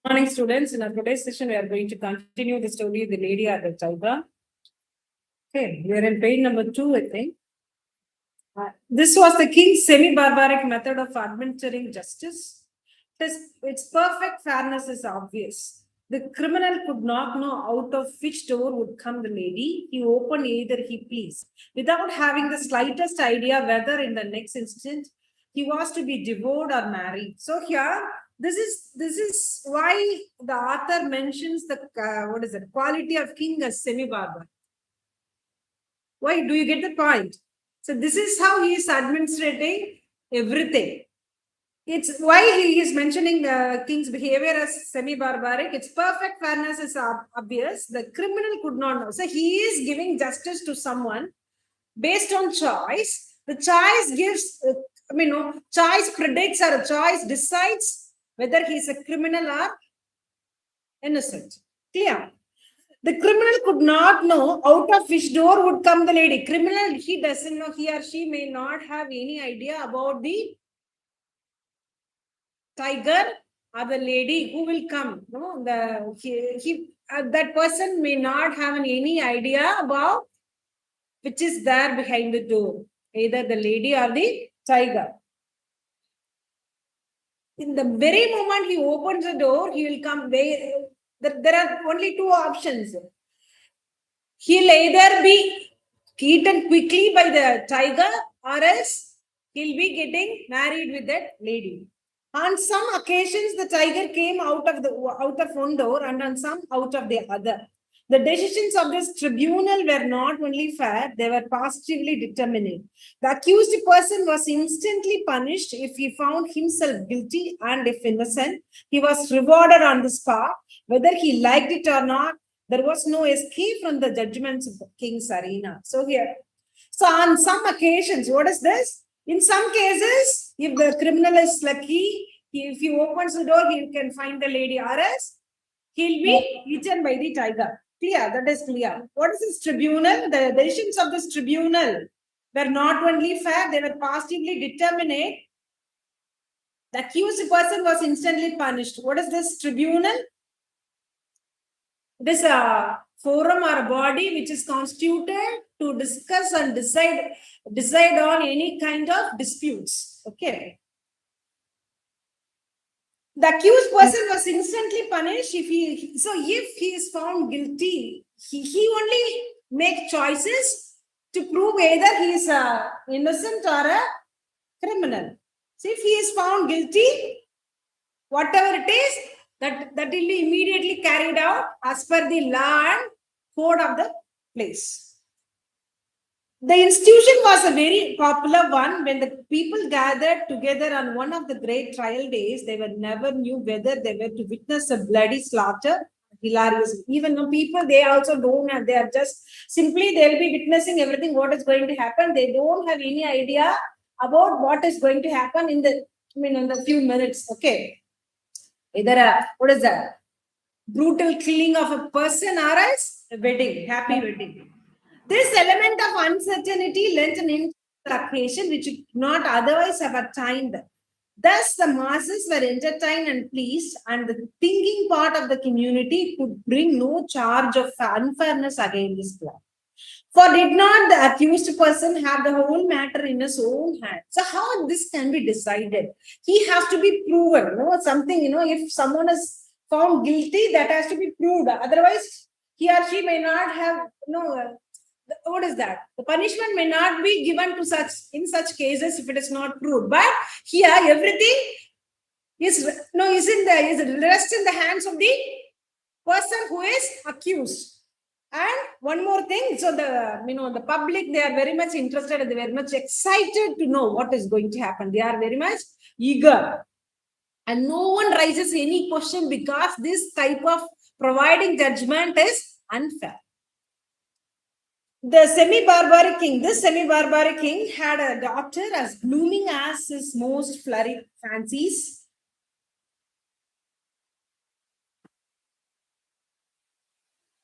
Morning, students. In our today's session, we are going to continue the story of the lady at the Tiger. Okay, we are in page number 2, I think. This was the king's semi-barbaric method of administering justice. Its perfect fairness is obvious. The criminal could not know out of which door would come the lady. He opened either he pleased, without having the slightest idea whether in the next instant he was to be devoured or married. So here, this is why the author mentions the quality of king as semi-barbar. Why? Do you get the point? So this is how he is administrating everything. It's why he is mentioning the king's behavior as semi-barbaric. Its perfect fairness is obvious. The criminal could not know. So he is giving justice to someone based on choice. The choice gives, choice predicts or a choice decides whether he is a criminal or innocent. Clear? The criminal could not know out of which door would come the lady. Criminal, he doesn't know, he or she may not have any idea about the tiger or the lady who will come. No, that person may not have any idea about which is there behind the door, either the lady or the tiger. In the very moment he opens the door, he will come. There are only two options. He'll either be eaten quickly by the tiger or else he'll be getting married with that lady. On some occasions, the tiger came out of one door and on some out of the other. The decisions of this tribunal were not only fair, they were positively determinate. The accused person was instantly punished if he found himself guilty, and if innocent, he was rewarded on the spot, whether he liked it or not. There was no escape from the judgments of the king's arena. So on some occasions, what is this? In some cases, if the criminal is lucky, if he opens the door, he can find the lady, or else he'll be eaten by the tiger. Clear? That is clear. What is this tribunal? The decisions of this tribunal were not only fair, they were positively determinate. The accused person was instantly punished. What is this tribunal? It is a forum or a body which is constituted to discuss and decide on any kind of disputes. Okay. The accused person was instantly punished if he is found guilty. He only make choices to prove either he is innocent or a criminal. So if he is found guilty, whatever it is, that will be immediately carried out as per the law and code of the place. The institution was a very popular one. When the people gathered together on one of the great trial days, they never knew whether they were to witness a bloody slaughter. Hilarious. Even though people, they also don't have, they are just simply, they'll be witnessing everything, what is going to happen. They don't have any idea about what is going to happen in the few minutes. Okay. Either what is that? Brutal killing of a person or else a wedding, happy wedding. This element of uncertainty lent an interest to the occasion which would not otherwise have attained. Thus, the masses were entertained and pleased, and the thinking part of the community could bring no charge of unfairness against this plan. For did not the accused person have the whole matter in his own hand? So how this can be decided? He has to be proven. Something, if someone is found guilty, that has to be proved. Otherwise, he or she may not have, what is that? The punishment may not be given to in such cases if it is not proved. But here, everything is rest in the hands of the person who is accused. And one more thing, so the public, they are very much interested and they are very much excited to know what is going to happen. They are very much eager. And no one raises any question because this type of providing judgment is unfair. This semi-barbaric king had a daughter as blooming as his most flurried fancies.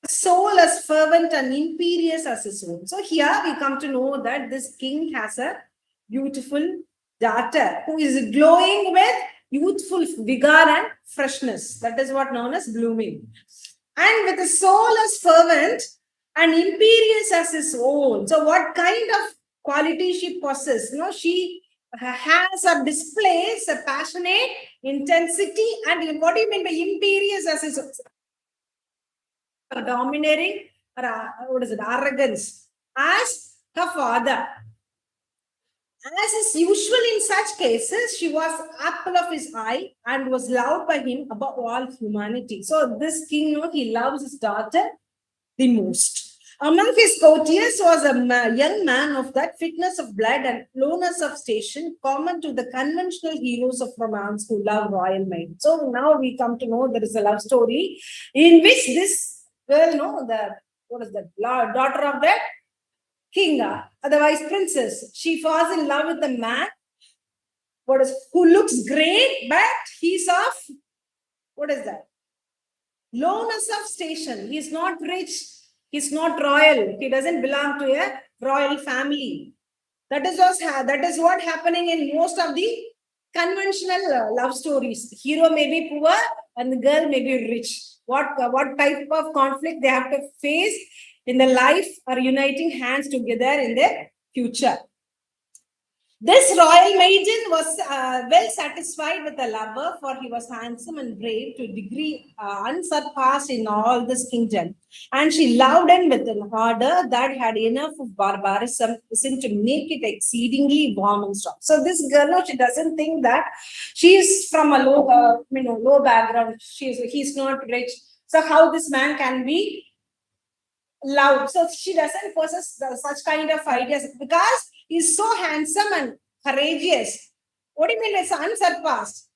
Soul as fervent and imperious as his own. So here we come to know that this king has a beautiful daughter who is glowing with youthful vigor and freshness. That is what known as blooming. And with a soul as fervent and imperious as his own. So what kind of quality she possesses? She has or displays a passionate intensity. And what do you mean by imperious as his domineering, or arrogance as her father? As is usual in such cases, she was apple of his eye and was loved by him above all humanity. So this king, he loves his daughter the most. Among his courtiers was a young man of that fitness of blood and lowness of station common to the conventional heroes of romance who love royal maid. So now we come to know there is a love story in which this girl, daughter of the king, otherwise princess, she falls in love with the man who looks great, but he's of lowness of station. He's not rich, he's not royal, he doesn't belong to a royal family. That is what happening in most of the conventional love stories. The hero may be poor and the girl may be rich. What type of conflict they have to face in the life are uniting hands together in the future. This royal maiden was well satisfied with the lover, for he was handsome and brave to a degree unsurpassed in all this kingdom. And she loved him with an ardor that had enough of barbarism to make it exceedingly warm and strong. So this girl, she doesn't think that she is from a low background. He's not rich. So how this man can be loved? So she doesn't possess such kind of ideas because he's so handsome and courageous. What do you mean it's unsurpassed?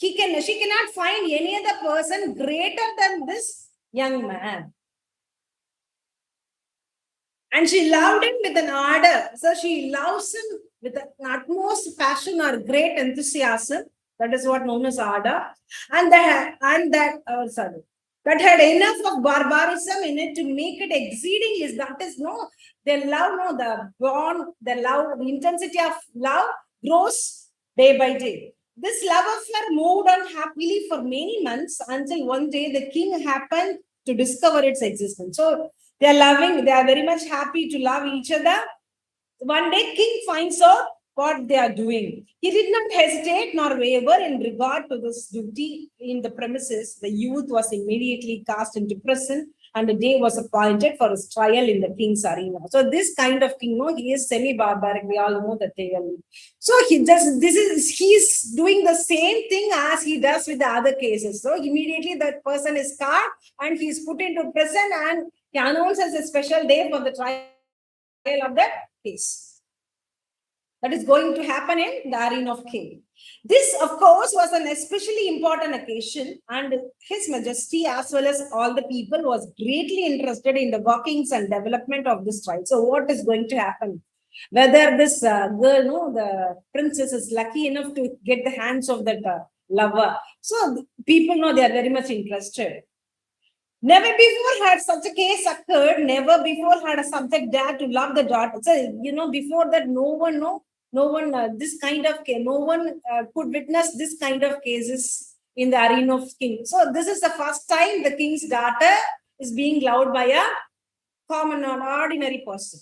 She cannot find any other person greater than this young man. And she loved him with an ardor. So she loves him with an utmost passion or great enthusiasm. That is what known as ardor. That had enough of barbarism in it to make it exceedingly. That is the intensity of love grows day by day. This love affair moved on happily for many months until one day the king happened to discover its existence. So they are very much happy to love each other. One day, king finds out what they are doing. He did not hesitate nor waver in regard to this duty in the premises. The youth was immediately cast into prison, and a day was appointed for his trial in the king's arena. So this kind of king, he is semi-barbaric. We all know that they are. So he's doing the same thing as he does with the other cases. So immediately that person is caught and he's put into prison, and he announces a special day for the trial of the case. That is going to happen in the arena of king. This, of course, was an especially important occasion, and His Majesty, as well as all the people, was greatly interested in the workings and development of this trial. So, what is going to happen? Whether this girl, the princess, is lucky enough to get the hands of that lover. So, people know they are very much interested. Never before had such a case occurred. Never before had a subject dared to love the daughter. So, before that, no one could witness this kind of cases in the arena of king. So this is the first time the king's daughter is being loved by a common or ordinary person.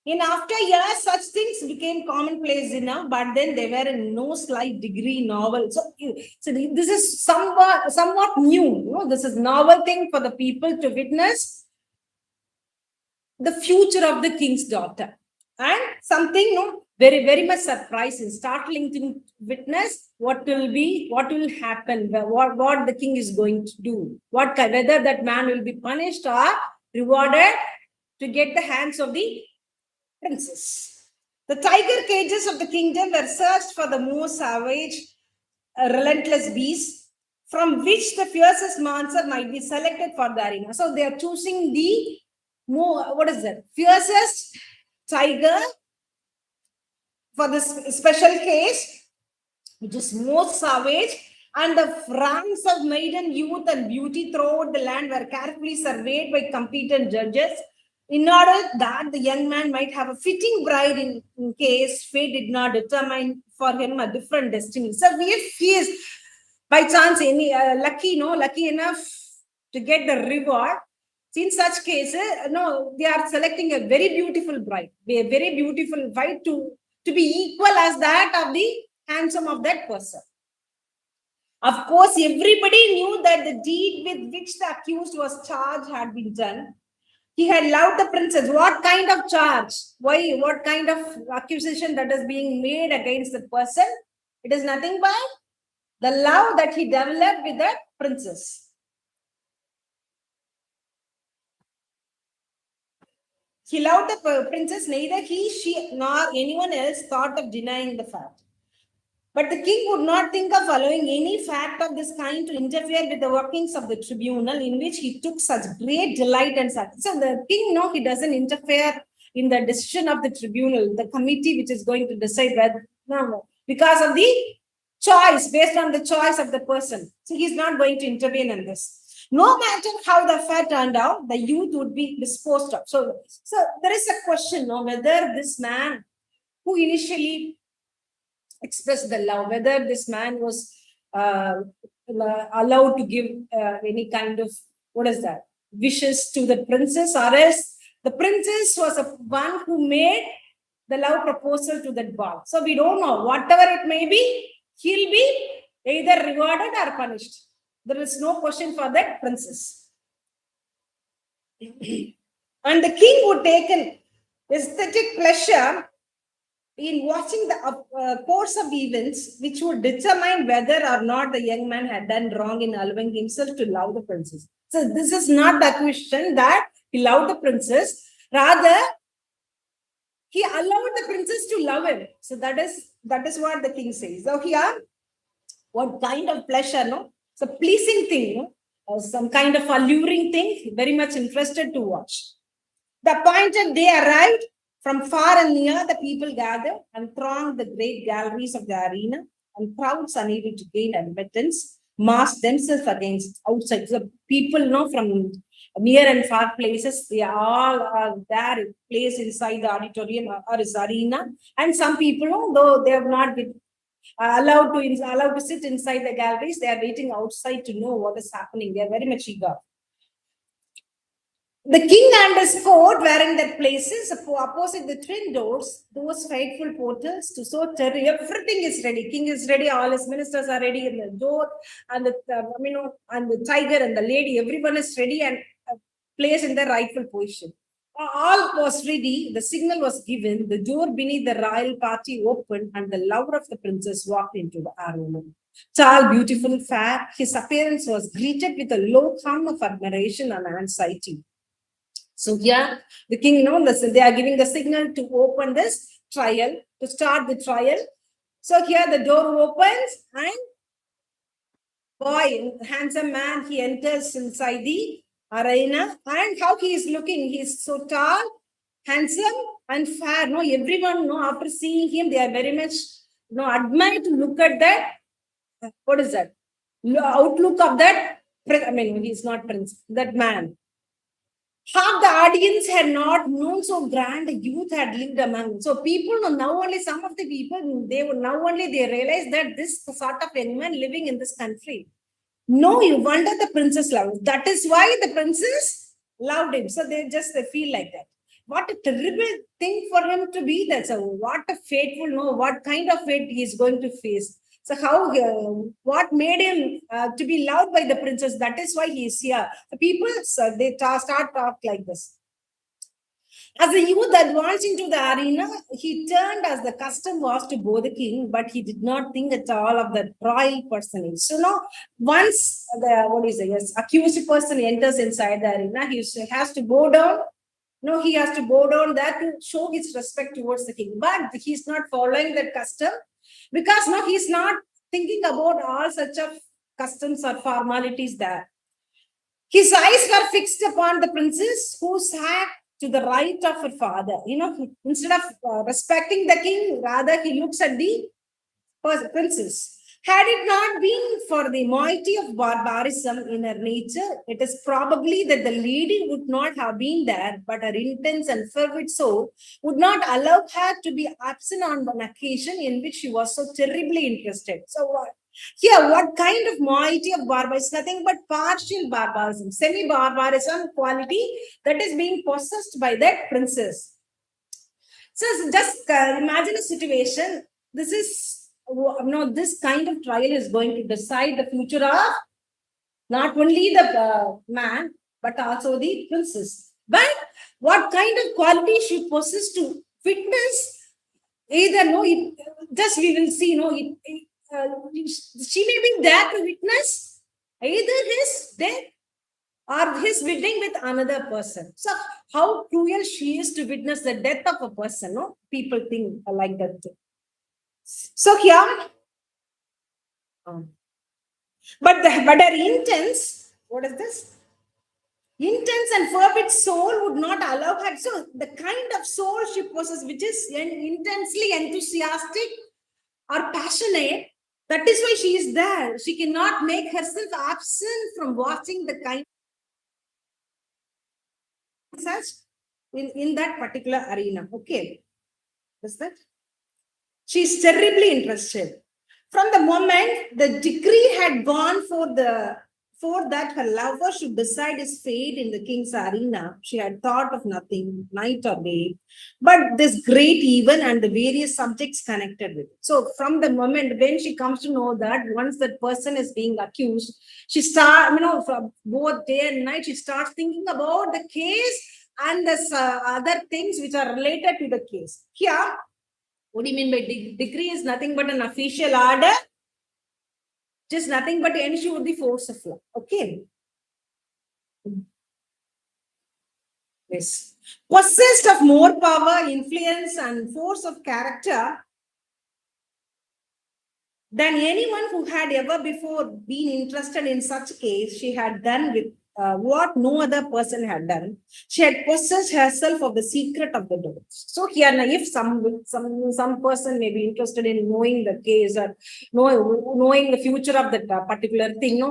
In after years, such things became commonplace enough, but then they were in no slight degree novel. So this is somewhat new. This is novel thing for the people to witness the future of the king's daughter. And something very, very much surprising, startling to witness what will happen, what the king is going to do, whether that man will be punished or rewarded to get the hands of the princess. The tiger cages of the kingdom were searched for the most savage, relentless beasts, from which the fiercest monster might be selected for the arena. So they are choosing the fiercest tiger for this special case, which is most savage, and the ranks of maiden youth and beauty throughout the land were carefully surveyed by competent judges. in order that the young man might have a fitting bride in case fate did not determine for him a different destiny. So if he is by chance any lucky enough to get the reward, in such cases, no, they are selecting a very beautiful bride, a very beautiful bride to be equal as that of the handsome of that person. Of course, everybody knew that the deed with which the accused was charged had been done. He had loved the princess. What kind of charge? Why? What kind of accusation that is being made against the person? It is nothing but the love that he developed with the princess. He loved the princess, neither he, she, nor anyone else thought of denying the fact. But the king would not think of allowing any fact of this kind to interfere with the workings of the tribunal, in which he took such great delight and success. So the king, no, he doesn't interfere in the decision of the tribunal, the committee which is going to decide whether, no, because of the choice, based on the choice of the person. So he's not going to intervene in this. No matter how the affair turned out, the youth would be disposed of. So there is a question, no, whether this man who initially expressed the love, whether this man was allowed to give any kind of, what is that, wishes to the princess, or else the princess was one who made the love proposal to that boy. So we don't know. Whatever it may be, he'll be either rewarded or punished. There is no question for that princess. And the king would take an aesthetic pleasure in watching the course of events which would determine whether or not the young man had done wrong in allowing himself to love the princess. So this is not the question that he loved the princess. Rather, he allowed the princess to love him. So that is what the king says. So here, what kind of pleasure, no? It's a pleasing thing, no? Or some kind of alluring thing, very much interested to watch. The appointed day arrived. From far and near, the people gathered and thronged the great galleries of the arena, and crowds unable to gain admittance massed themselves against outside. So people, know, from near and far places, they all are there, placed inside the auditorium or this arena. And some people, though they have not been allowed to sit inside the galleries, they are waiting outside to know what is happening. They are very much eager. The king and his court were in their places opposite the twin doors, those frightful portals to so terrible. Everything is ready. King is ready. All his ministers are ready in the door, and and the tiger and the lady. Everyone is ready and placed in their rightful position. All was ready. The signal was given. The door beneath the royal party opened, and the lover of the princess walked into the arena. Tall, beautiful, fair, his appearance was greeted with a low hum of admiration and anxiety. So here, the king, they are giving the signal to open this trial, to start the trial. So here the door opens and boy, handsome man, he enters inside the arena. And how he is looking, he is so tall, handsome and fair. No, everyone, after seeing him, they are very much, admired to look at that. What is that? Outlook of that. He's not prince, that man. Half the audience had not known so grand a youth had lived among them. So people now only, some of the people, they realize that this sort of young man living in this country. No, you wonder the princess loved. That is why the princess loved him. So they feel like that. What a terrible thing for him to be. That's what a fateful, what kind of fate he is going to face. So what made him to be loved by the princess? That is why he is here. The people, they start talk like this. As the youth advanced into the arena, he turned as the custom was to bow the king, but he did not think at all of the royal personage. So once the accused person enters inside the arena, he has to bow down. He has to bow down there to show his respect towards the king. But he's not following that custom, because he's not thinking about all such of customs or formalities there. His eyes were fixed upon the princess, who sat to the right of her father. Instead of respecting the king, rather he looks at the princess. Had it not been for the moiety of barbarism in her nature, it is probably that the lady would not have been there, but her intense and fervid soul would not allow her to be absent on an occasion in which she was so terribly interested. So, here, what kind of moiety of barbarism? Nothing but partial barbarism, semi-barbarism quality that is being possessed by that princess. So just imagine a situation. This is this kind of trial is going to decide the future of not only the man but also the princess. But what kind of quality she possesses to witness either just we will see she may be there to witness either his death or his wedding with another person. So how cruel she is to witness the death of a person. No, people think like that too. So here, but her intense. What is this? Intense and fervid soul would not allow her. So the kind of soul she possesses, which is intensely enthusiastic or passionate, that is why she is there. She cannot make herself absent from watching the kind such in that particular arena. Okay. Is that? She's terribly interested. From the moment the decree had gone for that her lover should decide his fate in the king's arena, she had thought of nothing, night or day, but this great event and the various subjects connected with it. So from the moment when she comes to know that once that person is being accused, she starts, from both day and night, she starts thinking about the case and the other things which are related to the case. Here, what do you mean by decree is nothing but an official order, just nothing but ensure the force of law. Okay. Yes. Possessed of more power, influence, and force of character than anyone who had ever before been interested in such case, she had done with what no other person had done. She had possessed herself of the secret of the doors. So here, now, if some person may be interested in knowing the case or knowing the future of that particular thing,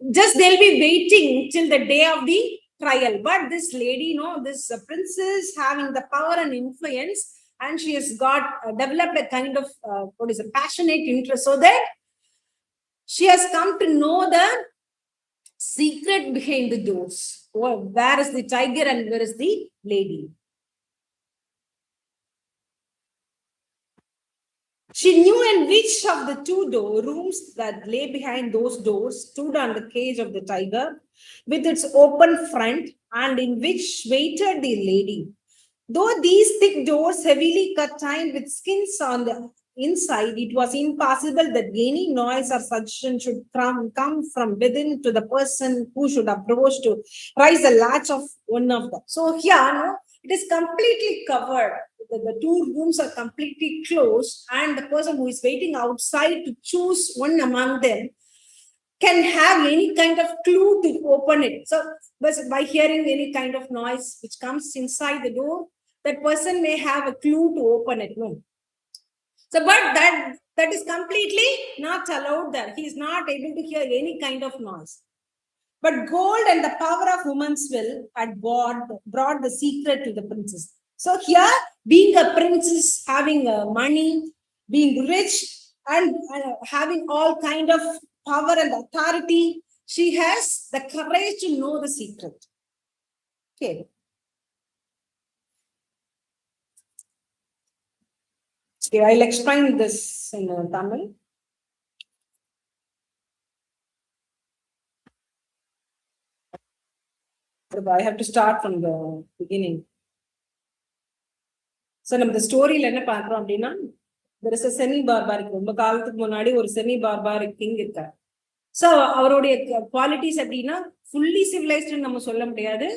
just they'll be waiting till the day of the trial. But this lady, this princess having the power and influence, and she has got developed a kind of a passionate interest, so that she has come to know the secret behind the doors. Where is the tiger and where is the lady? She knew in which of the two rooms that lay behind those doors stood on the cage of the tiger with its open front, and in which waited the lady. Though these thick doors heavily curtained with skins on the inside, it was impossible that any noise or suggestion should come from within to the person who should approach to raise the latch of one of them. So here, it is completely covered. The two rooms are completely closed, and the person who is waiting outside to choose one among them can have any kind of clue to open it. So by hearing any kind of noise which comes inside the door, that person may have a clue to open it. No. So, but that is completely not allowed there. He is not able to hear any kind of noise. But gold and the power of woman's will had brought the secret to the princess. So here, being a princess, having money, being rich, and having all kind of power and authority, she has the courage to know the secret. Okay. Okay, I'll explain this in Tamil. I have to start from the beginning. So, the story என்ன பார்க்கிறோம் அப்படின்னா, there is a semi barbaric, ரொம்ப காலத்துக்கு முன்னாடி ஒரு semi barbaric king இருக்கார். So அவருடைய qualities அப்படின்னா ஃபுல்லி சிவிலைஸ்டு நம்ம சொல்ல முடியாது.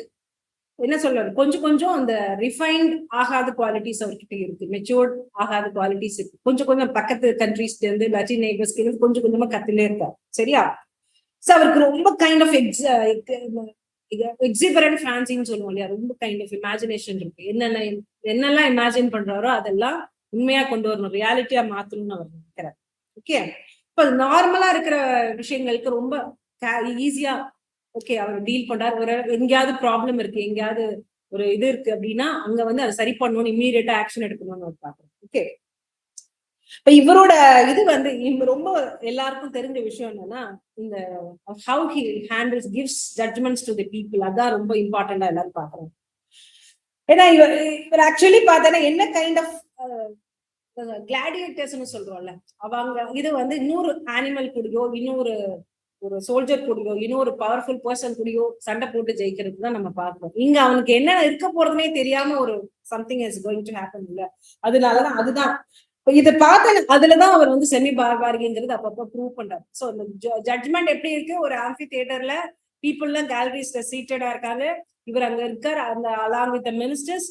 என்ன சொல்றது, கொஞ்சம் அந்த ரிஃபைன்ட் ஆகாத குவாலிட்டிஸ் அவர்கிட்ட இருக்கு, மெச்சூர்ட் ஆகாத குவாலிட்டிஸ் இருக்கு. கொஞ்சம் பக்கத்து கண்ட்ரீஸ்ல இருந்து லட்டின் நெய்பர்ஸ்க்கு இருந்து கொஞ்சமா கத்துலே இருக்காரு. சரியா? சோ அவருக்கு ரொம்ப கைண்ட் ஆஃப் எக்ஸிபரண்ட் ஃபேன்சின்னு சொல்லுவோம் இல்லையா, ரொம்ப கைண்ட் ஆஃப் இமேஜினேஷன் இருக்கு. என்னெல்லாம் இமேஜின் பண்றாரோ அதெல்லாம் உண்மையா கொண்டு வரணும், ரியாலிட்டியா மாத்தணும்னு அவர் நினைக்கிறார். ஓகே. இப்ப நார்மலா இருக்கிற விஷயங்களுக்கு ரொம்ப ஈஸியா ஓகே அவர் டீல் பண்றாரு. ஒரு எங்கேயாவது ப்ராப்ளம் இருக்கு, எங்கேயாவது ஒரு இது இருக்கு அப்படின்னா அங்க வந்து அதை சரி பண்ணணும்னு இம்மீடியட்டா ஆக்ஷன் எடுக்கணும்னு பாக்குறோம். ஓகே, இப்ப இவரோட இது வந்து ரொம்ப எல்லாருக்கும் தெரிஞ்ச விஷயம் என்னன்னா இந்த how he handles gives judgements to the people. அதான் ரொம்ப இம்பார்ட்டண்டா எல்லாரும் பாக்குறோம். ஏன்னா இவர் ஆக்சுவலி பார்த்தா என்ன கைண்ட் ஆஃப் கிளாடியேட்டர்ஸ்னு சொல்றோம்ல, அவங்க இது வந்து இன்னொரு அனிமல் கூடயோ இன்னொரு ஒரு சோல்ஜர் கூடயோ இன்னொரு பவர்ஃபுல் பர்சன் கூடயோ சண்டை போட்டு ஜெயிக்கிறது தான் நம்ம பார்க்கிறோம். இங்க அவனுக்கு என்ன இருக்க போறதுனே தெரியாம ஒரு something is going to happen இல்ல. அதனாலதான் அதுதான் இதை பார்த்த அதுலதான் அவர் வந்து செமி பார்பாரிங்கிறது அப்பப்போ ப்ரூவ் பண்றாரு. சோ இந்த ஜட்ஜ்மெண்ட் எப்படி இருக்கு, ஒரு ஆம்பி தியேட்டர்ல பீப்புள் எல்லாம் கேலரிஸ்ல சீட்டடா இருக்காங்க, இவர் அங்க இருக்காரு, அந்த அலாங் வித் மினிஸ்டர்ஸ்.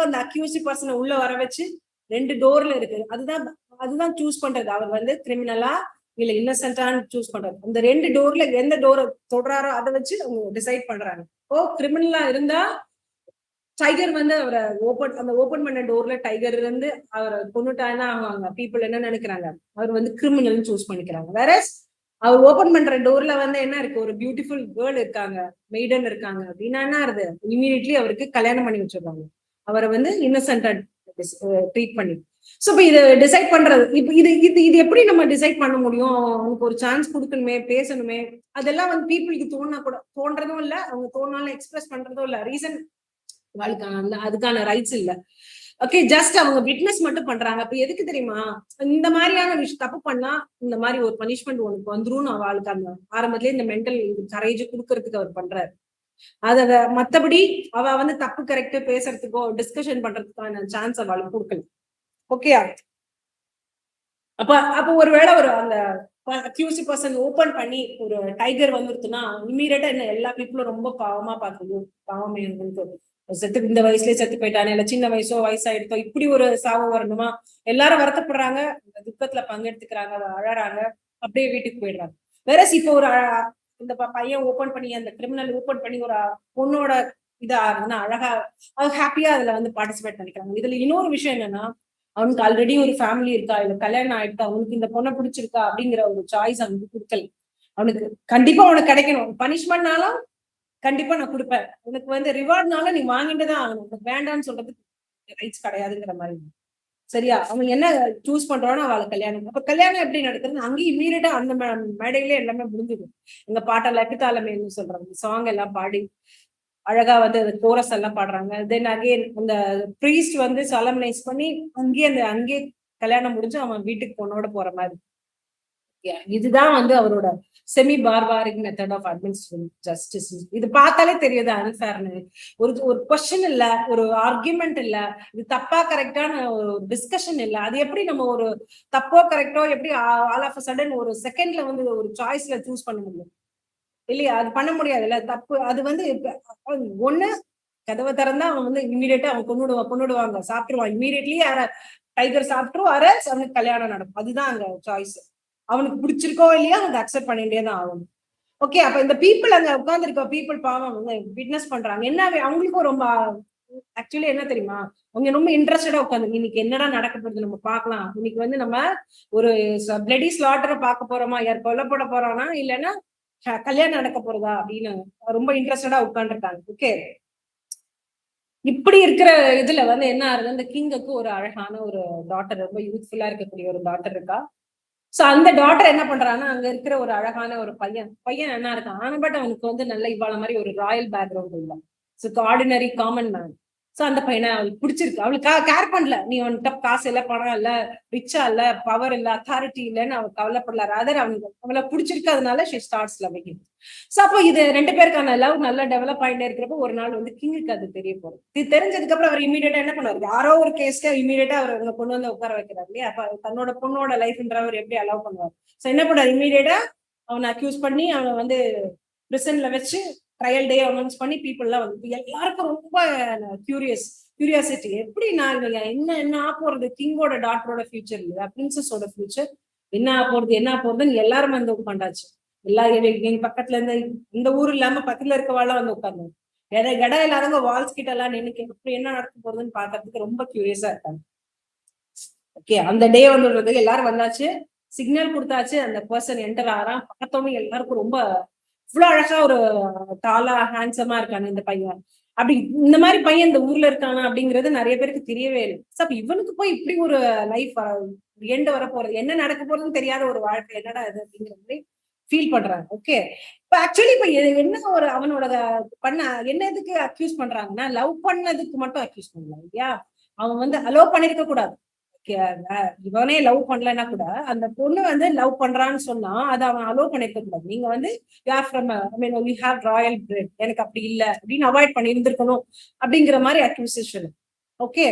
அந்த அக்யூசி பர்சனை உள்ள வர வச்சு 2 டோர்ல இருக்கு, அதுதான் சூஸ் பண்றது. அவர் வந்து கிரிமினலா இல்ல இன்னசென்டான்னு சூஸ் பண்றாரு. அந்த 2 டோர்ல எந்த டோரை தொடுறாரோ அதை வச்சு அவங்க டிசைட் பண்றாங்க. ஓ கிரிமினலா இருந்தா டைகர் வந்து அவரை ஓபன் பண்ண டோர்ல டைகர் இருந்து அவரை கொண்டுட்டானா அவங்க பீப்புள் என்ன நினைக்கிறாங்க, அவர் வந்து கிரிமினல் சூஸ் பண்ணிக்கிறாங்க. வேற அவர் ஓபன் பண்ற டோர்ல வந்து என்ன இருக்கு, ஒரு பியூட்டிஃபுல் கேர்ள் இருக்காங்க, மெய்டன் இருக்காங்க அப்படின்னா என்ன ஆகுது, இமீடியட்லி அவருக்கு கல்யாணம் பண்ணி வச்சிருக்காங்க, அவரை வந்து இன்னசென்டா ட்ரீட் பண்ணி. சோ இப்ப இது டிசைட் பண்றது, இப்ப இது இது இது எப்படி நம்ம டிசைட் பண்ண முடியும், அவங்களுக்கு ஒரு சான்ஸ் கொடுக்கணுமே, பேசணுமே, அதெல்லாம் வந்து பீப்புளுக்கு தோணா கூட தோன்றதும் இல்ல, அவங்க தோணாலும் எக்ஸ்பிரஸ் பண்றதும் இல்ல. ரீசன் அதுக்கான ரைட்ஸ் இல்ல. ஓகே, ஜஸ்ட் அவங்க விட்னஸ் மட்டும் பண்றாங்க. அப்ப எதுக்கு தெரியுமா, இந்த மாதிரியான விஷயம் தப்பு பண்ணா இந்த மாதிரி ஒரு பனிஷ்மெண்ட் உனக்கு வந்துரும் அவளுக்கு அந்த ஆரம்பத்திலே இந்த மென்டல் கரேஜ் கொடுக்கறதுக்கு அவர் பண்றாரு. அத மத்தபடி அவ வந்து தப்பு கரெக்ட் பேசுறதுக்கோ டிஸ்கஷன் பண்றதுக்கான சான்ஸ் அவளுக்கு கொடுக்கல. ஓகேயா, அப்ப அப்ப ஒருவேளை ஒரு அந்த அக்யூசி பர்சன் ஓபன் பண்ணி ஒரு டைகர் வந்துருச்சுன்னா இமீடியட்டா என்ன எல்லா பீப்புளும் ரொம்ப பாவமா பாக்குது, பாவமே செத்து இந்த வயசுலயே செத்து போயிட்டானே, இல்ல சின்ன வயசோ வயசாயிடுத்தோ இப்படி ஒரு சாவு வரணுமா, எல்லாரும் வருத்தப்படுறாங்க, துக்கத்துல பங்கெடுத்துக்கிறாங்க, அழறாங்க, அப்படியே வீட்டுக்கு போயிடுறாங்க. வேற இப்போ ஒரு இந்த பையன் ஓபன் பண்ணி அந்த கிரிமினல் ஓபன் பண்ணி ஒரு பொண்ணோட இதா ஆகுதுன்னா அழகா ஹாப்பியா அதுல வந்து பார்ட்டிசிபேட் பண்ணிக்கிறாங்க. இதுல இன்னொரு விஷயம் என்னன்னா, அவனுக்கு ஆல்ரெடி ஒரு ஃபேமிலி இருக்கா, இல்ல கல்யாணம் ஆயிட்டா, அவனுக்கு இந்த பொண்ணை பிடிச்சிருக்கா அப்படிங்கிற ஒரு சாய்ஸ் அவனுக்கு கொடுக்கல. அவனுக்கு கண்டிப்பா அவனுக்கு கிடைக்கணும், பனிஷ்மெண்ட்னாலும் கண்டிப்பா நான் கொடுப்பேன், உனக்கு வந்து ரிவார்ட்னால நீ வாங்கிட்டுதான் ஆகணும், உனக்கு வேண்டாம்னு சொல்றதுக்கு ரைட்ஸ் கிடையாதுங்கிற மாதிரி. சரியா, அவன் என்ன சூஸ் பண்றானோ அவளை கல்யாணம். அப்ப கல்யாணம் எப்படி நடக்குதுன்னு அங்கேயும் இமீடியட்டா அந்த மேடையிலே எல்லாமே முடிஞ்சுது. எங்க பாட்டை லட்டுத்தாலமேன்னு சொல்றாங்க, சாங் எல்லாம் பாடி அழகா வந்து அந்த கோரஸ் எல்லாம் பாடுறாங்க. தென் அகெயின் அந்த ப்ரீஸ்ட் வந்து சாலமனைஸ் பண்ணி அங்கேயே கல்யாணம் முடிஞ்சு அவன் வீட்டுக்கு பொண்ணோட போற மாதிரி. இதுதான் வந்து அவரோட semi barbaric method of administrative justice. இது பார்த்தாலே தெரியுது அன்ஃபேர்னு. ஒரு கொஸ்டின் இல்ல, ஒரு ஆர்குமெண்ட் இல்ல, இது தப்பா கரெக்டான ஒரு டிஸ்கஷன் இல்ல. அது எப்படி நம்ம ஒரு தப்போ கரெக்டோ எப்படி ஆல் ஆஃப் சடன் ஒரு செகண்ட்ல வந்து ஒரு சாய்ஸ்ல சூஸ் பண்ண முடியும் இல்லையா, அது பண்ண முடியாதுல்ல. தப்பு அது வந்து ஒண்ணு கதவை திறந்தா அவன் வந்து இமீடியட்டா அவன் கொண்டுடுவாங்க, சாப்பிட்டுருவான் இமீடியட்லி, டைகர் சாப்பிட்டுரும், அவனுக்கு கல்யாணம் நடக்கும். அதுதான் அங்க சாய்ஸ். அவனுக்கு பிடிச்சிருக்கோ இல்லையா அதை அக்செப்ட் பண்ணிட்டே தான் ஆகணும். ஓகே, அப்ப இந்த பீப்புள் அங்க உட்கார்ந்துருக்க பீப்புள் பாவம் விட்னஸ் பண்றாங்க. என்ன அவங்களுக்கும் ரொம்ப ஆக்சுவலி என்ன தெரியுமா, அவங்க ரொம்ப இன்ட்ரெஸ்டடா உட்காந்து இன்னைக்கு என்னடா நடக்க போகுது நம்ம பாக்கலாம், இன்னைக்கு வந்து நம்ம ஒரு பிளடி ஸ்லாட்டரை பார்க்க போறோமா, யார் கொல்லப்பட போறானா இல்லைன்னா கல்யாணம் நடக்க போறதா அப்படின்னு ரொம்ப இன்ட்ரெஸ்டடா உட்காந்துருக்காங்க. ஓகே, இப்படி இருக்கிற இதுல வந்து என்ன ஆகுது, இந்த கிங்குக்கு ஒரு அழகான ஒரு டாட்டர், ரொம்ப யூத்ஃபுல்லா இருக்கக்கூடிய ஒரு டாட்டர் இருக்கா. சோ அந்த டாட்டர் என்ன பண்றாங்கன்னா, அங்க இருக்கிற ஒரு அழகான ஒரு பையன் என்ன இருக்கான், ஆனா பட் அவனுக்கு வந்து நல்ல இவாள மாதிரி ஒரு ராயல் பேக்ரவுண்ட் இல்ல, so ordinary common man. So அந்த பையனை அவளுக்கு பிடிச்சிருக்கு, அவளுக்கு கேர் பண்ணல, நீ அவன்கிட்ட காசு இல்ல, பணம் இல்ல, ரிச்சா இல்ல, பவர் இல்ல, அத்தாரிட்டி இல்லன்னு அவன் கவலைப்படல. ராதர் அவனுக்கு அவளை பிடிச்சிருக்கு, அதனால she starts loving him. So அப்போ இது 2 பேருக்கான லவ் நல்லா டெவலப் ஆயிட்டே இருக்கிறப்போ ஒரு நாள் வந்து கிங்குக்கு அது தெரிய போகுது. இது தெரிஞ்சதுக்கு அப்புறம் அவர் இமீடியட்டா என்ன பண்ணுவாரு, யாரோ ஒரு கேஸ்க்கு இமீடியட்டா அவர் கொண்டு வந்து உட்கார வைக்கிறாரு இல்லையா. அப்ப தன்னோட பொண்ணோட லைஃப்ன்றவர் எப்படி அலோவ் பண்ணுவார். சோ என்ன பண்ணாரு, இமீடியட்டா அவனை அக்யூஸ் பண்ணி அவனை வந்து பிரிசன்ல வச்சு ட்ரையல் டே அனௌன்ஸ் பண்ணி பீப்புள் எல்லாம் வந்து எல்லாருக்கும் ரொம்ப கியூரியாசிட்டி, எப்படி நான் என்ன போறது, கிங்கோட டாட்டரோட ஃபியூச்சர் இல்லையா, பிரின்சஸோட ஃபியூச்சர் என்ன போறதுன்னு எல்லாரும் வந்து உட்காண்டாச்சு. எங்க பக்கத்துல இருந்து இந்த ஊர் இல்லாம பக்கத்துல இருக்கவாள்லாம் வந்து உட்கார்ந்து இடம் இல்லாதவங்க வால்ஸ் கிட்ட எல்லாம் நின்று எப்படி என்ன நடக்க போறதுன்னு பாக்குறதுக்கு ரொம்ப கியூரியஸா இருக்காங்க. ஓகே, அந்த டே வந்து எல்லாரும் வந்தாச்சு. சிக்னல் கொடுத்தாச்சு, அந்த பர்சன் என்டர் ஆறான். பார்த்தோமே எல்லாருக்கும் ரொம்ப இவ்வளவு அழகா ஒரு டாலா ஹேண்ட்ஸமா இருக்கானு இந்த பையன், அப்படி இந்த மாதிரி பையன் இந்த ஊர்ல இருக்கானா அப்படிங்கிறது நிறைய பேருக்கு தெரியவே இல்லை. அப்ப இவனுக்கு போய் இப்படி ஒரு லைஃப் எண்டு வர போறது, என்ன நடக்க போறதுன்னு தெரியாத ஒரு வாழ்க்கை, என்னடா இது அப்படிங்கிற மாதிரி ஃபீல் பண்றாங்க. ஓகே, இப்ப ஆக்சுவலி இப்ப என்ன ஒரு அவனோட பண்ண என்ன எதுக்கு அக்யூஸ் பண்றாங்கன்னா, லவ் பண்ணதுக்கு மட்டும் அக்யூஸ் பண்ணலாம் இல்லையா? அவன் வந்து அலோவ் பண்ணிருக்க கூடாது. இவனே லவ் பண்ணலன்னா கூட அந்த பொண்ணு வந்து லவ் பண்றான்னு சொன்னா அதை அவன் அலோவ் பண்ணிருக்க கூடாது. நீங்க வந்து ராயல் பிரெட், எனக்கு அப்படி இல்ல அப்படின்னு அவாய்ட் பண்ணி இருந்திருக்கணும் அப்படிங்கிற மாதிரி அக்யூசேஷன். ஓகே,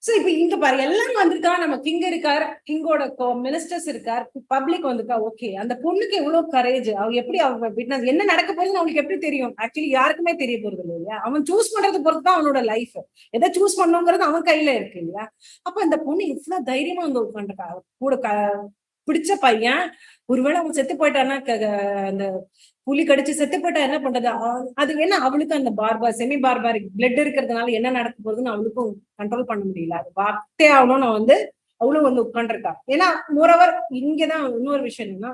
சோ இப்ப இங்க பாரு, எல்லாம் வந்திருக்கா, நம்ம கிங் இருக்கார், கிங்கோட மினிஸ்டர்ஸ் இருக்கார், பப்ளிக் வந்திருக்கா. ஓகே, அந்த பொண்ணுக்கு எவ்வளவு கரேஜ், அவ எப்படி அவங்க விட்னஸ் என்ன நடக்க போகுதுன்னு அவங்களுக்கு எப்படி தெரியும்? ஆக்சுவலி யாருக்குமே தெரிய போறது இல்லையா? அவன் சூஸ் பண்றது பொறுத்து தான் அவனோட லைஃப், எதை சூஸ் பண்ணுங்கிறது அவன் கையில இருக்கு இல்லையா? அப்ப இந்த பொண்ணு இவ்வளவு தைரியமா வந்து உட்காந்துருக்கா. கூட பிடிச்ச பையன் ஒருவேளை அவன் செத்து போயிட்டான்னா, அந்த புலி கடிச்சு செத்து போயிட்டா என்ன பண்றது? அது என்ன அவளுக்கு அந்த செமி பார்பாரிக் பிளட் இருக்கிறதுனால என்ன நடக்க போகுதுன்னு அவளுக்கும் கண்ட்ரோல் பண்ண முடியல. அது பார்த்தே ஆகணும். நான் வந்து அவளும் வந்து உட்காந்துருக்கா. ஏன்னா மோரோவர் இங்கதான் இன்னொரு விஷயம் என்னன்னா,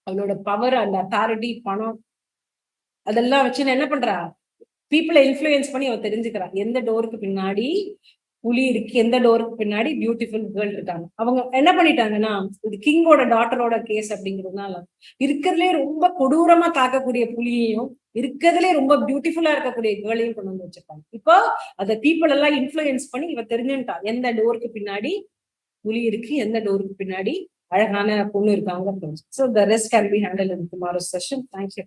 அவளோட பவர், அந்த அத்தாரிட்டி, பணம் அதெல்லாம் வச்சு என்ன பண்றா, பீப்புளை இன்ஃபுளுயன்ஸ் பண்ணி அவ தெரிஞ்சுக்கிறா எந்த டோருக்கு பின்னாடி புலி இருக்கு, எந்த டோருக்கு பின்னாடி பியூட்டிஃபுல் கேர்ள் இருக்காங்க. அவங்க என்ன பண்ணிட்டாங்கன்னா, இது கிங்கோட டாட்டரோட கேஸ் அப்படிங்கிறதுனால இருக்கிறதுலே ரொம்ப கொடூரமா தாக்கக்கூடிய புலியையும் இருக்கிறதுலே ரொம்ப பியூட்டிஃபுல்லா இருக்கக்கூடிய கேர்ளையும் கொண்டு வந்து வச்சிருக்காங்க. இப்போ அதை பீப்புள் எல்லாம் இன்ஃபுளுயன்ஸ் பண்ணி இவ தெரிஞ்சுட்டா எந்த டோருக்கு பின்னாடி புலி இருக்கு, எந்த டோருக்கு பின்னாடி அழகான பொண்ணு இருக்காங்க. So the rest can be handled in tomorrow's session. Thank you.